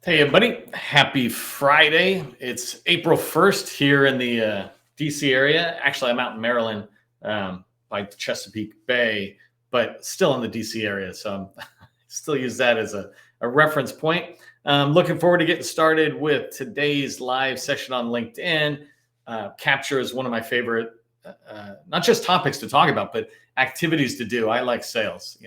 Hey, everybody. Happy Friday. It's April 1st here in the DC area. Actually, I'm out in Maryland by Chesapeake Bay, but still in the DC area. So I still use that as a reference point. Looking forward to getting started with today's live session on LinkedIn. Capture is one of my favorite, not just topics to talk about, but activities to do. I like sales.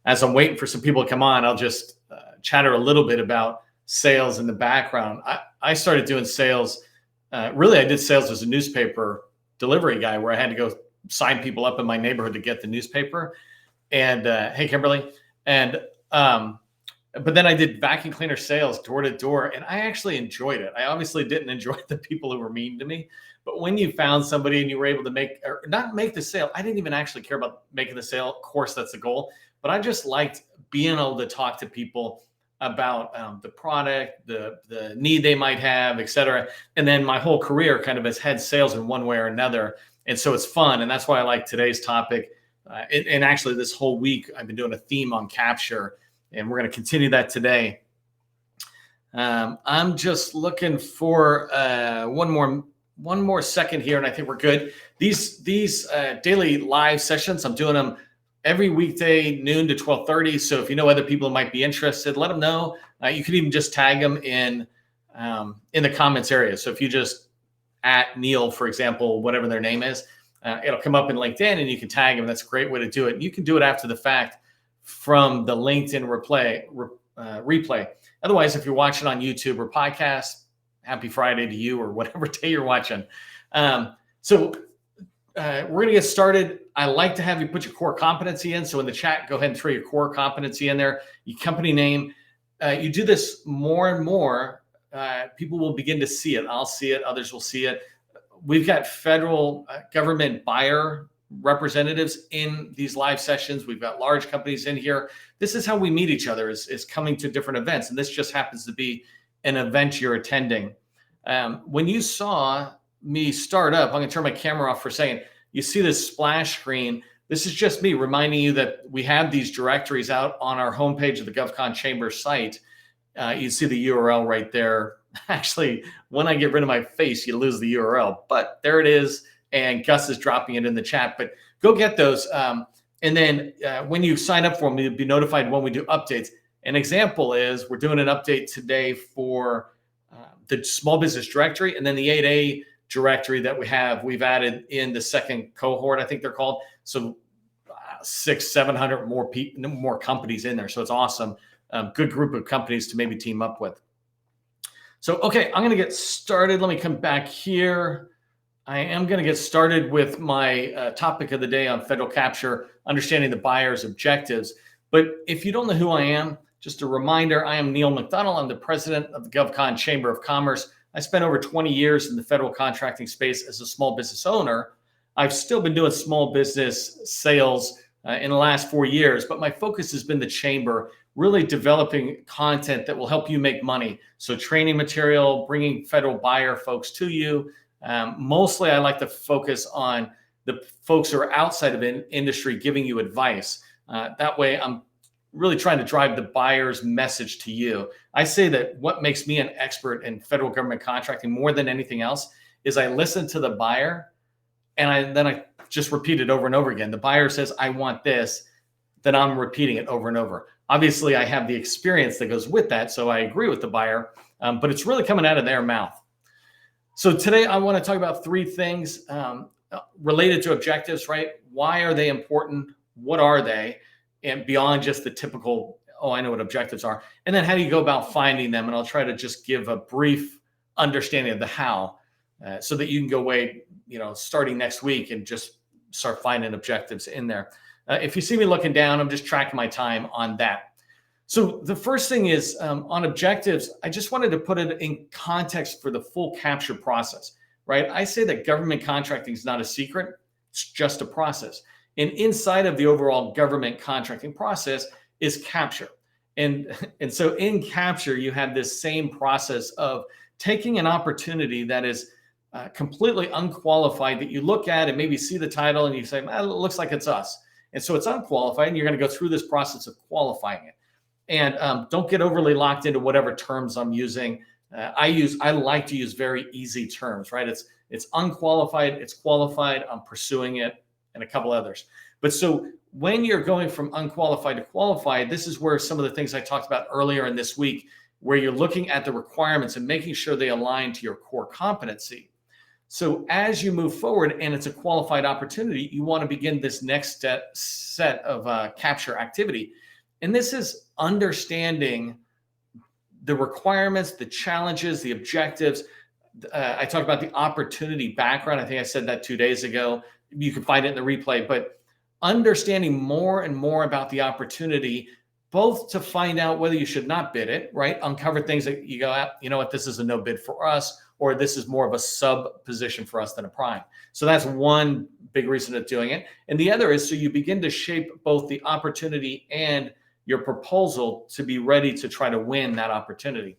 As I'm waiting for some people to come on, I'll just chatter a little bit about sales in the background. I started doing sales. Really, I did sales as a newspaper delivery guy where I had to go sign people up in my neighborhood to get the newspaper. And hey, Kimberly. And but then I did vacuum cleaner sales door to door, and I actually enjoyed it. I obviously didn't enjoy the people who were mean to me, but when you found somebody and you were able to make or not make the sale, I didn't even actually care about making the sale. Of course, that's the goal, but I just liked being able to talk to people about the product, the need they might have, et cetera. And then my whole career kind of has had sales in one way or another. And so it's fun. And that's why I like today's topic. And actually this whole week, I've been doing a theme on capture, and we're going to continue that today. I'm just looking for one more second here, and I think we're good. These daily live sessions, I'm doing them every weekday, noon to 12:30. So if you know other people who might be interested, let them know. You can even just tag them in the comments area. So if you just at Neil, for example, whatever their name is, it'll come up in LinkedIn and you can tag them. That's a great way to do it. You can do it after the fact from the LinkedIn replay. Otherwise, if you're watching on YouTube or podcast, happy Friday to you or whatever day you're watching. We're going to get started. I like to have you put your core competency in. So in the chat, go ahead and throw your core competency in there, your company name. You do this more and more, people will begin to see it. I'll see it. Others will see it. We've got federal government buyer representatives in these live sessions. We've got large companies in here. This is how we meet each other, is coming to different events. And this just happens to be an event you're attending. When you saw me start up, I'm going to turn my camera off for a second. You see this splash screen. This is just me reminding you that we have these directories out on our homepage of the GovCon Chamber site. You see the URL right there. Actually, when I get rid of my face, you lose the URL, but there it is. And Gus is dropping it in the chat, but go get those. And then when you sign up for them, you'll be notified when we do updates. An example is we're doing an update today for the small business directory, and then the 8A directory that we've added in the second cohort, I think they're called. So 600-700 more companies in there. So it's awesome. Good group of companies to maybe team up with. So, okay, I'm going to get started. Let me come back here. I am going to get started with my topic of the day on federal capture, understanding the buyer's objectives. But if you don't know who I am, just a reminder, I am Neil McDonnell. I'm the president of the GovCon Chamber of Commerce. I spent over 20 years in the federal contracting space as a small business owner. I've still been doing small business sales in the last 4 years, but my focus has been the chamber, really developing content that will help you make money. So training material, bringing federal buyer folks to you. Mostly I like to focus on the folks who are outside of industry giving you advice. That way I'm really trying to drive the buyer's message to you. I say that what makes me an expert in federal government contracting more than anything else is I listen to the buyer and then I just repeat it over and over again. The buyer says, I want this, then I'm repeating it over and over. Obviously, I have the experience that goes with that, so I agree with the buyer, but it's really coming out of their mouth. So today I want to talk about three things related to objectives, right? Why are they important? What are they? And beyond just the typical, oh, I know what objectives are. And then how do you go about finding them? And I'll try to just give a brief understanding of the how so that you can go away, starting next week and just start finding objectives in there. If you see me looking down, I'm just tracking my time on that. So the first thing is on objectives, I just wanted to put it in context for the full capture process, right? I say that government contracting is not a secret. It's just a process. And inside of the overall government contracting process is capture. And so in capture, you have this same process of taking an opportunity that is completely unqualified, that you look at and maybe see the title and you say, it looks like it's us. And so it's unqualified, and you're going to go through this process of qualifying it. And don't get overly locked into whatever terms I'm using. I like to use very easy terms, right? It's unqualified, it's qualified, I'm pursuing it, and a couple others. But so when you're going from unqualified to qualified, this is where some of the things I talked about earlier in this week, where you're looking at the requirements and making sure they align to your core competency. So as you move forward and it's a qualified opportunity, you want to begin this next set of capture activity. And this is understanding the requirements, the challenges, the objectives. I talked about the opportunity background. I think I said that 2 days ago. You can find it in the replay, but understanding more and more about the opportunity, both to find out whether you should not bid it, right? Uncover things that you go, you know what, this is a no bid for us, or this is more of a sub position for us than a prime. So that's one big reason of doing it. And the other is so you begin to shape both the opportunity and your proposal to be ready to try to win that opportunity.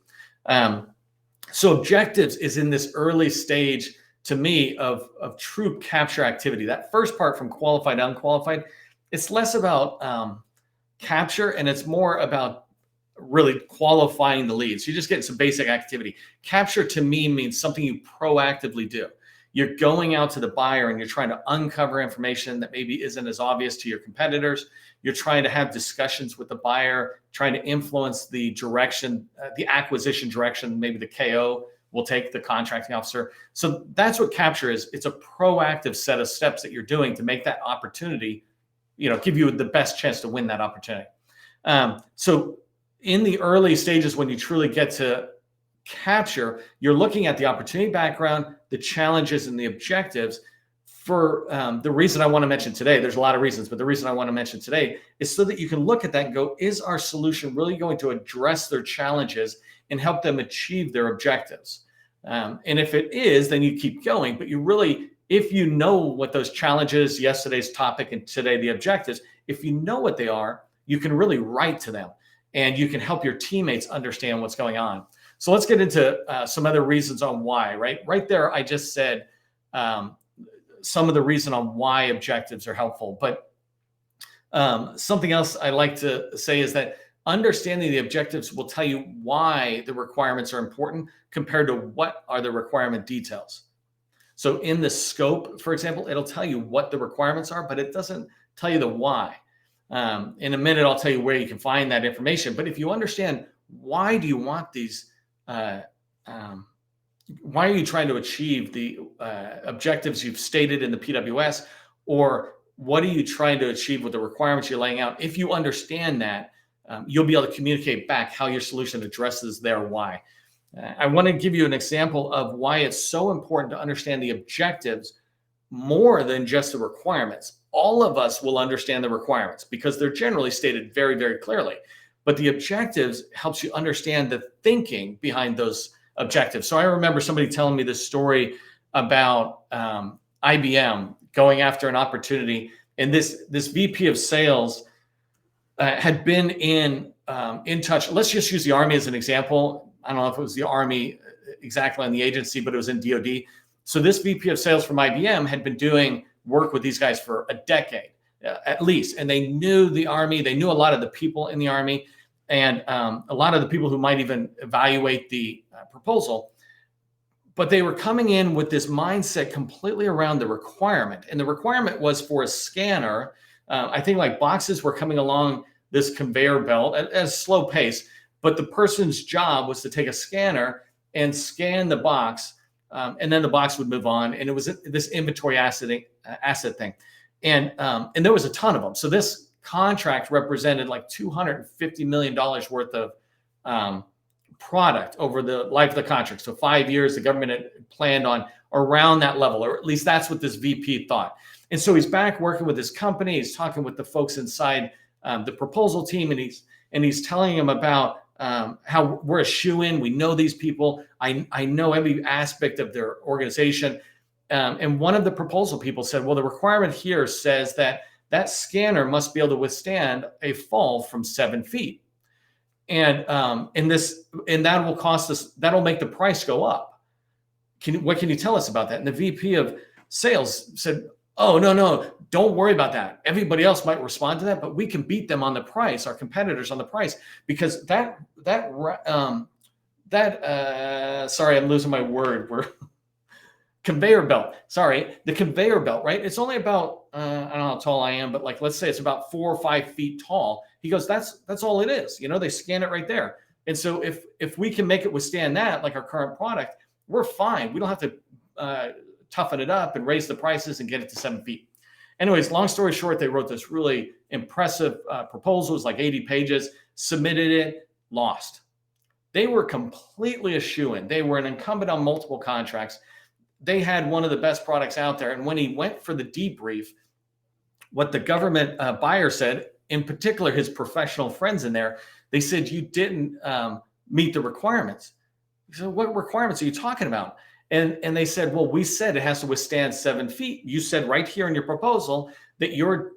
So objectives is in this early stage, to me, of true capture activity. That first part from qualified to unqualified, it's less about capture and it's more about really qualifying the leads. You're just getting some basic activity. Capture to me means something you proactively do. You're going out to the buyer and you're trying to uncover information that maybe isn't as obvious to your competitors. You're trying to have discussions with the buyer, trying to influence the direction, the acquisition direction, maybe the KO will take, the contracting officer. So that's what capture is. It's a proactive set of steps that you're doing to make that opportunity, give you the best chance to win that opportunity. So in the early stages, when you truly get to capture, you're looking at the opportunity background, the challenges and the objectives. For the reason I want to mention today, there's a lot of reasons, but the reason I want to mention today is so that you can look at that and go, is our solution really going to address their challenges and help them achieve their objectives? And if it is, then you keep going. But you really, if you know what those challenges, yesterday's topic and today the objectives, if you know what they are, you can really write to them and you can help your teammates understand what's going on. So let's get into some other reasons on why, right? Right there, I just said some of the reason on why objectives are helpful. But something else I like to say is that understanding the objectives will tell you why the requirements are important compared to what are the requirement details. So in the scope, for example, it'll tell you what the requirements are, but it doesn't tell you the why. In a minute, I'll tell you where you can find that information. But if you understand why do you want these, why are you trying to achieve the objectives you've stated in the PWS, or what are you trying to achieve with the requirements you're laying out? If you understand that, you'll be able to communicate back how your solution addresses their why. I want to give you an example of why it's so important to understand the objectives more than just the requirements. All of us will understand the requirements because they're generally stated very, very clearly. But the objectives helps you understand the thinking behind those objectives. So I remember somebody telling me this story about IBM going after an opportunity, and this VP of sales had been in touch. Let's just use the Army as an example. I don't know if it was the Army exactly on the agency, but it was in DoD. So this VP of sales from IBM had been doing work with these guys for a decade at least, and they knew the Army. They knew a lot of the people in the Army, and a lot of the people who might even evaluate the proposal. But they were coming in with this mindset completely around the requirement, and the requirement was for a scanner. I think like boxes were coming along this conveyor belt at a slow pace, but the person's job was to take a scanner and scan the box, and then the box would move on. And it was this inventory asset thing. And there was a ton of them. So this contract represented like $250 million worth of product over the life of the contract. So 5 years, the government had planned on around that level, or at least that's what this VP thought. And so he's back working with his company. He's talking with the folks inside the proposal team, and he's telling them about how we're a shoe-in. We know these people. I know every aspect of their organization. And one of the proposal people said, well, the requirement here says that scanner must be able to withstand a fall from 7 feet. And that will cost us, that'll make the price go up. What can you tell us about that? And the VP of sales said, Oh, no, no, don't worry about that. Everybody else might respond to that, but we can beat them on the price, our competitors on the price, because sorry, I'm losing my word. We're conveyor belt. Sorry, the conveyor belt, right? It's only about I don't know how tall I am, but like let's say it's about 4 or 5 feet tall. He goes, that's all it is. They scan it right there. And so if we can make it withstand that, like our current product, we're fine. We don't have to toughen it up and raise the prices and get it to 7 feet. Anyways, long story short, they wrote this really impressive proposal. It was like 80 pages, submitted it, lost. They were completely a shoo-in. They were an incumbent on multiple contracts. They had one of the best products out there. And when he went for the debrief, what the government buyer said, in particular his professional friends in there, they said, you didn't meet the requirements. He said, what requirements are you talking about? And they said, well, we said it has to withstand 7 feet. You said right here in your proposal that your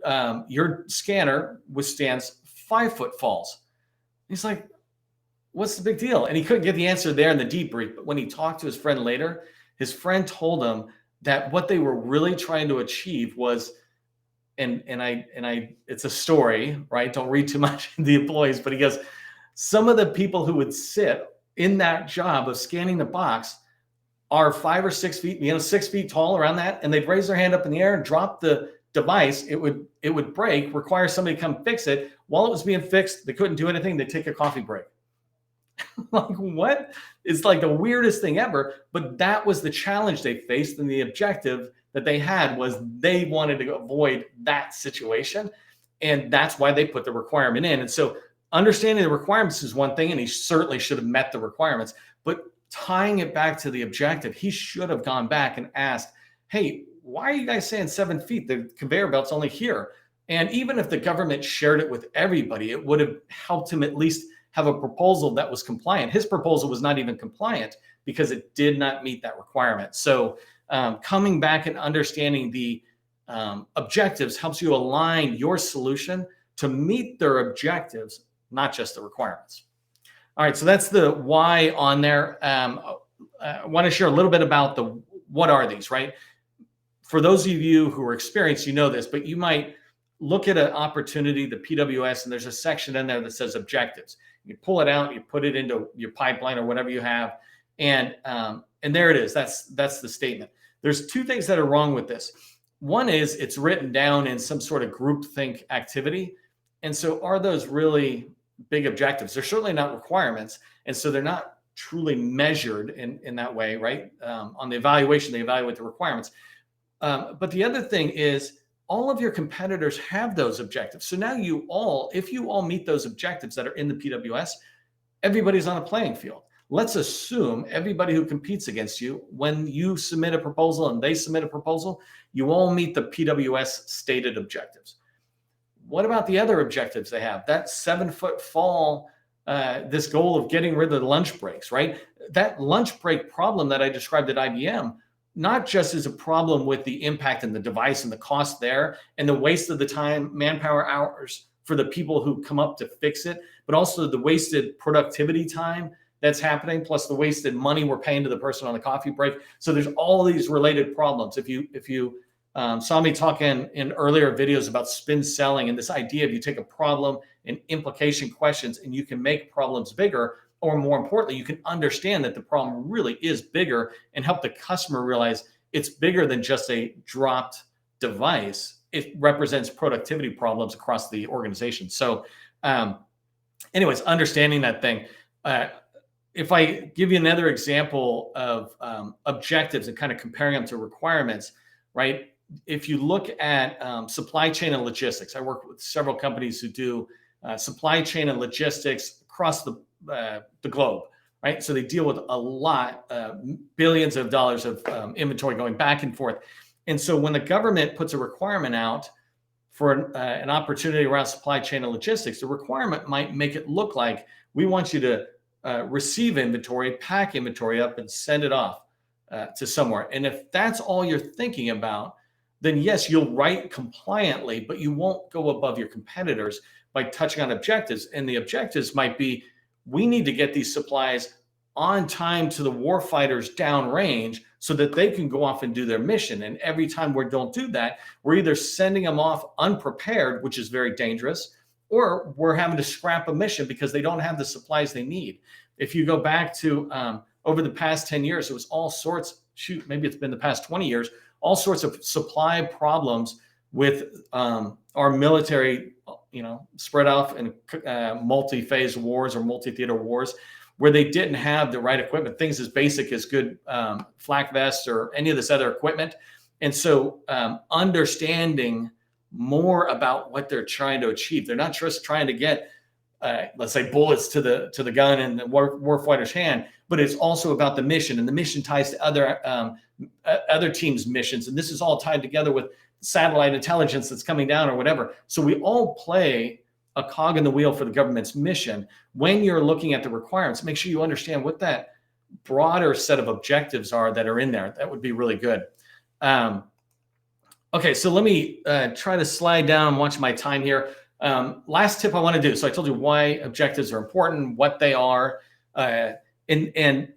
scanner withstands 5-foot falls. He's like, what's the big deal? And he couldn't get the answer there in the debrief. But when he talked to his friend later, his friend told him that what they were really trying to achieve was, and I it's a story, right? Don't read too much into the employees, but he goes, some of the people who would sit in that job of scanning the box are 5 or 6 feet, 6 feet tall around that, and they'd raise their hand up in the air and drop the device. It would break, require somebody to come fix it. While it was being fixed, they couldn't do anything. They'd take a coffee break. Like, what? It's like the weirdest thing ever. But that was the challenge they faced, and the objective that they had was they wanted to avoid that situation, and that's why they put the requirement in. And so understanding the requirements is one thing, and he certainly should have met the requirements, but tying it back to the objective, he should have gone back and asked, hey, why are you guys saying 7 feet? The conveyor belt's only here. And even if the government shared it with everybody, it would have helped him at least have a proposal that was compliant. His proposal was not even compliant because it did not meet that requirement. So coming back and understanding the objectives helps you align your solution to meet their objectives, not just the requirements. All right, so that's the why on there. I want to share a little bit about what are these, right? For those of you who are experienced, you know this, but you might look at an opportunity, the PWS, and there's a section in there that says objectives. You pull it out, you put it into your pipeline or whatever you have, and there it is. That's the statement. There's two things that are wrong with this. One is it's written down in some sort of groupthink activity, and so are those really big objectives? They're certainly not requirements, and so they're not truly measured in that way, right? On the evaluation, they evaluate the requirements. But the other thing is all of your competitors have those objectives. So now if you all meet those objectives that are in the PWS, everybody's on a playing field. Let's assume everybody who competes against you, when you submit a proposal and they submit a proposal, you all meet the PWS stated objectives. What about the other objectives they have? That 7-foot fall, this goal of getting rid of the lunch breaks, right? That lunch break problem that I described at IBM, not just is a problem with the impact and the device and the cost there and the waste of the time, manpower hours for the people who come up to fix it, but also the wasted productivity time that's happening, plus the wasted money we're paying to the person on the coffee break. So there's all these related problems. If you saw me talking in earlier videos about spin selling and this idea of you take a problem and implication questions and you can make problems bigger, or more importantly, you can understand that the problem really is bigger and help the customer realize it's bigger than just a dropped device. It represents productivity problems across the organization. So anyways, understanding that thing. If I give you another example of objectives and kind of comparing them to requirements, right? If you look at supply chain and logistics, I work with several companies who do supply chain and logistics across the globe, right? So they deal with a lot, billions of dollars of inventory going back and forth. And so when the government puts a requirement out for an opportunity around supply chain and logistics, the requirement might make it look like we want you to receive inventory, pack inventory up, and send it off to somewhere. And if that's all you're thinking about, then yes, you'll write compliantly, but you won't go above your competitors by touching on objectives. And the objectives might be, we need to get these supplies on time to the warfighters downrange so that they can go off and do their mission. And every time we don't do that, we're either sending them off unprepared, which is very dangerous, or we're having to scrap a mission because they don't have the supplies they need. If you go back to over the past 10 years, it was all sorts, maybe it's been the past 20 years, all sorts of supply problems with our military, spread off in multi-phase wars or multi-theater wars, where they didn't have the right equipment, things as basic as good flak vests or any of this other equipment. And so understanding more about what they're trying to achieve. They're not just trying to get, let's say, bullets to the gun in the warfighter's hand, but it's also about the mission, and the mission ties to other teams' missions. And this is all tied together with satellite intelligence that's coming down or whatever. So we all play a cog in the wheel for the government's mission. When you're looking at the requirements, make sure you understand what that broader set of objectives are that are in there. That would be really good. Okay, so let me try to slide down and watch my time here. Last tip I want to do. So I told you why objectives are important, what they are, and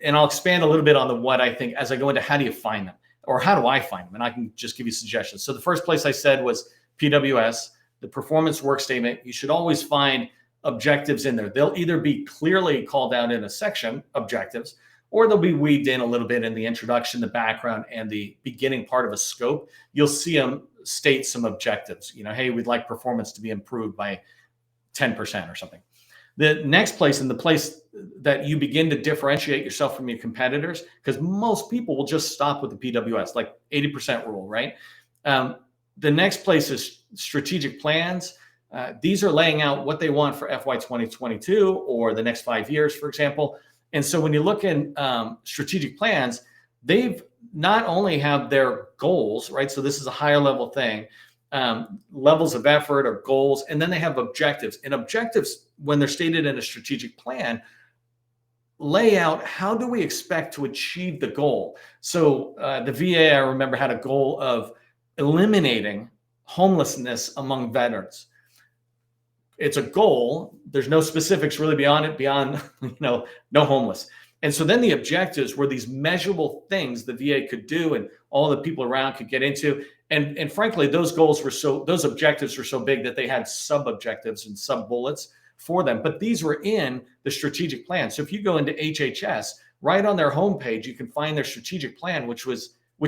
I'll expand a little bit on the what I think as I go into how do you find them, or how do I find them, and I can just give you suggestions. So the first place I said was PWS, the performance work statement. You should always find objectives in there. They'll either be clearly called out in a section, objectives, or they'll be weaved in a little bit in the introduction, the background, and the beginning part of a scope. You'll see them state some objectives. Hey, we'd like performance to be improved by 10% or something. The next place, and the place that you begin to differentiate yourself from your competitors, because most people will just stop with the PWS, like 80% rule, right? The next place is strategic plans. These are laying out what they want for FY 2022 or the next 5 years, for example. And so when you look in strategic plans, they've not only have their goals, right? So this is a higher level thing, levels of effort or goals, and then they have objectives. And objectives, when they're stated in a strategic plan, lay out how do we expect to achieve the goal. So the VA, I remember, had a goal of eliminating homelessness among veterans. It's a goal. There's no specifics really beyond it, no homeless. And so then the objectives were these measurable things the VA could do and all the people around could get into. And frankly, those objectives were so big that they had sub-objectives and sub-bullets for them. But these were in the strategic plan. So if you go into HHS, right on their homepage, you can find their strategic plan, which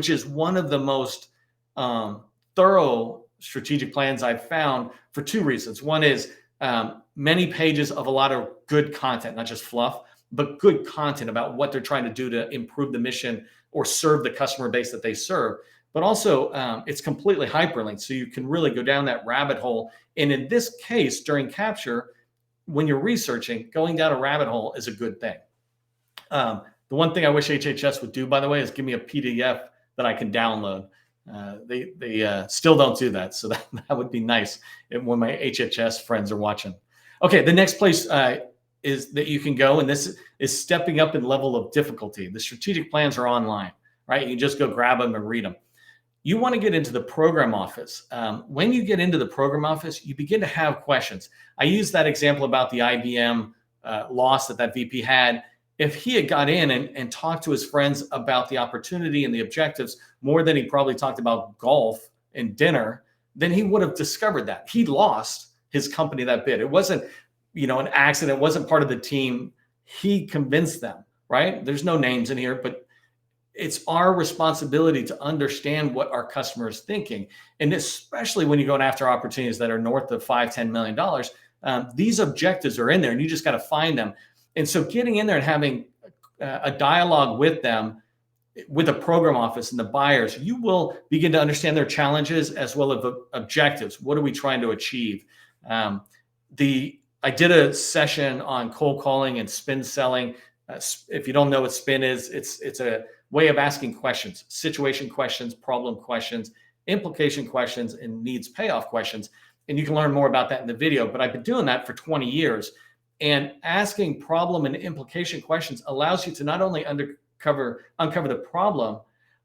is one of the most thorough strategic plans I've found for two reasons. One is many pages of a lot of good content, not just fluff, but good content about what they're trying to do to improve the mission or serve the customer base that they serve. But also, it's completely hyperlinked, so you can really go down that rabbit hole. And in this case, during capture, when you're researching, going down a rabbit hole is a good thing. The one thing I wish HHS would do, by the way, is give me a PDF that I can download. They still don't do that, so that would be nice when my HHS friends are watching. Okay, the next place is that you can go, and this is stepping up in level of difficulty. The strategic plans are online, right? You just go grab them and read them. You want to get into the program office. When you get into the program office, you begin to have questions. I used that example about the IBM loss that VP had. If he had got in and talked to his friends about the opportunity and the objectives more than he probably talked about golf and dinner, then he would have discovered that. He lost his company that bid. It wasn't, an accident. It wasn't part of the team. He convinced them, right? There's no names in here, but it's our responsibility to understand what our customer is thinking. And especially when you're going after opportunities that are north of $5-10 million, these objectives are in there and you just got to find them. And so getting in there and having a dialogue with them, with the program office and the buyers, you will begin to understand their challenges as well as objectives. What are we trying to achieve? I did a session on cold calling and spin selling. If you don't know what spin is, it's a way of asking questions, situation questions, problem questions, implication questions, and needs payoff questions. And you can learn more about that in the video, but I've been doing that for 20 years. And asking problem and implication questions allows you to not only uncover the problem,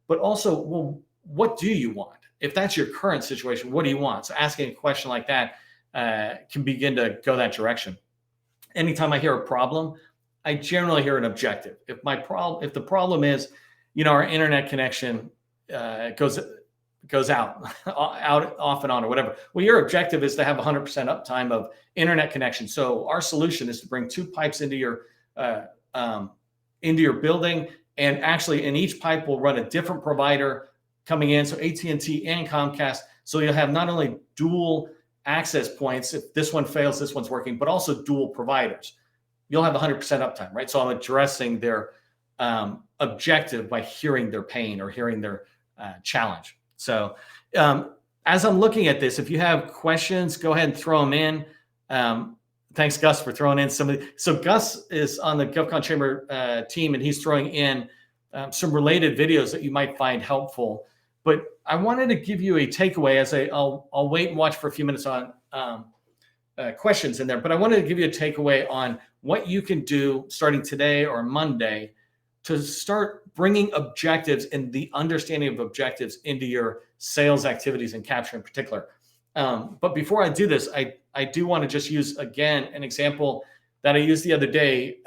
but also, well, what do you want? If that's your current situation, what do you want? So asking a question like that can begin to go that direction. Anytime I hear a problem, I generally hear an objective. If the problem is, our internet connection goes out, off and on or whatever. Well, your objective is to have 100% uptime of internet connection. So our solution is to bring 2 pipes into your building, and actually in each pipe will run a different provider coming in. So AT&T and Comcast. So you'll have not only dual access points, if this one fails, this one's working, but also dual providers. You'll have 100% uptime, right? So I'm addressing their objective by hearing their pain or hearing their challenge. So as I'm looking at this, if you have questions, go ahead and throw them in. Thanks, Gus, for throwing in some of the. So Gus is on the GovCon Chamber team, and he's throwing in some related videos that you might find helpful. But I wanted to give you a takeaway as I'll wait and watch for a few minutes on questions in there. But I wanted to give you a takeaway on what you can do starting today or Monday to start bringing objectives and the understanding of objectives into your sales activities and capture in particular. But before I do this, I do want to just use, again, an example that I used the other day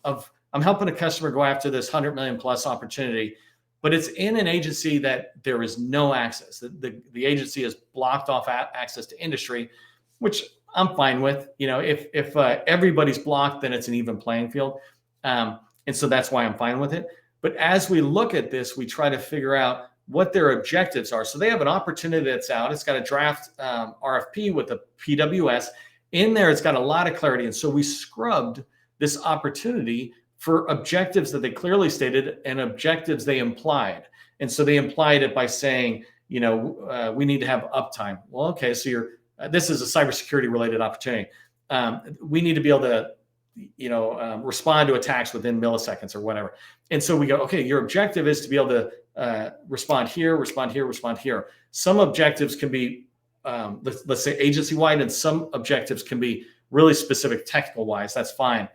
of I'm helping a customer go after this 100 million plus opportunity, but it's in an agency that there is no access. The agency has blocked off access to industry, which I'm fine with. If everybody's blocked, then it's an even playing field. And so that's why I'm fine with it. But as we look at this, we try to figure out what their objectives are. So they have an opportunity that's out. It's got a draft RFP with a PWS. In there, it's got a lot of clarity. And so we scrubbed this opportunity for objectives that they clearly stated and objectives they implied. And so they implied it by saying, we need to have uptime. Well, okay, so this is a cybersecurity related opportunity. We need to be able to respond to attacks within milliseconds or whatever. And so we go, okay, your objective is to be able to respond here, respond here, respond here. Some objectives can be, let's say agency wide, and some objectives can be really specific technical wise. That's fine.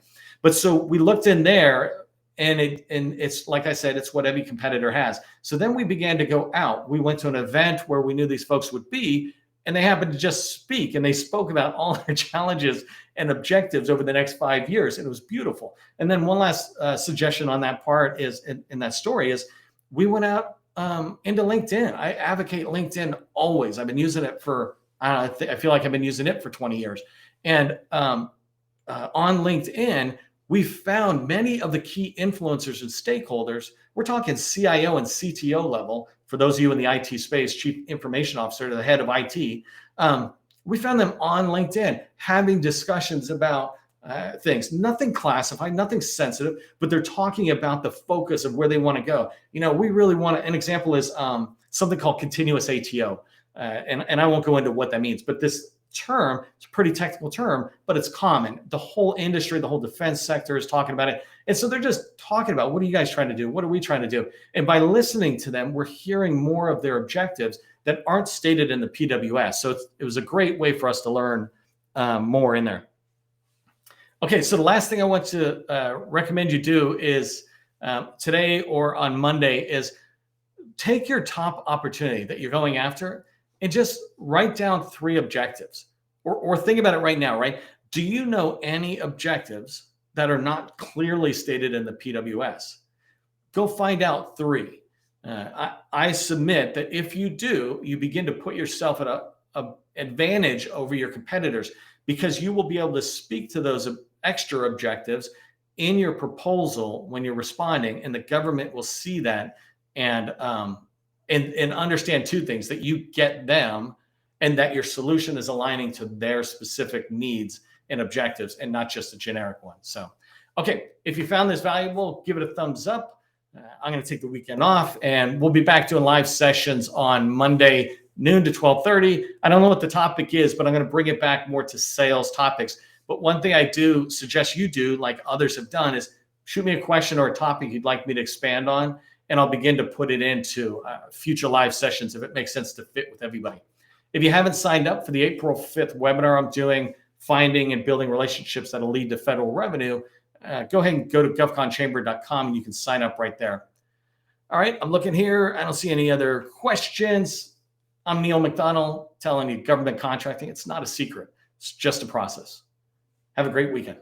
But so we looked in there, and it's like I said, it's what every competitor has. So then we began to go out. We went to an event where we knew these folks would be, and they happened to just speak, and they spoke about all their challenges and objectives over the next 5 years. And it was beautiful. And then one last suggestion on that part is, in that story, is we went out into LinkedIn. I advocate LinkedIn always. I've been using it for, I feel like I've been using it for 20 years. And on LinkedIn, we found many of the key influencers and stakeholders. We're talking CIO and CTO level. For those of you in the IT space, Chief Information Officer to the head of IT, we found them on LinkedIn having discussions about things, nothing classified, nothing sensitive, but they're talking about the focus of where they want to go. We really want to, an example is something called continuous ATO. And I won't go into what that means, but this term, it's a pretty technical term, but it's common. The whole industry, the whole defense sector is talking about it. And so they're just talking about, what are you guys trying to do? What are we trying to do? And by listening to them, we're hearing more of their objectives that aren't stated in the PWS. So it was a great way for us to learn more in there. Okay, so the last thing I want to recommend you do is today or on Monday is take your top opportunity that you're going after and just write down 3 objectives, or think about it right now, right? Do you know any objectives that are not clearly stated in the PWS? Go find out 3. I submit that if you do, you begin to put yourself at a advantage over your competitors, because you will be able to speak to those extra objectives in your proposal when you're responding, and the government will see that and understand 2 things: that you get them, and that your solution is aligning to their specific needs and objectives, and not just a generic one. So, okay, if you found this valuable, give it a thumbs up. I'm going to take the weekend off, and we'll be back doing live sessions on Monday, noon to 12:30. I don't know what the topic is, but I'm going to bring it back more to sales topics. But one thing I do suggest you do, like others have done, is shoot me a question or a topic you'd like me to expand on, and I'll begin to put it into future live sessions if it makes sense to fit with everybody. If you haven't signed up for the April 5th webinar I'm doing, Finding and Building Relationships That'll Lead to Federal Revenue, go ahead and go to govconchamber.com, and you can sign up right there. All right, I'm looking here. I don't see any other questions. I'm Neil McDonnell, telling you government contracting, it's not a secret. It's just a process. Have a great weekend.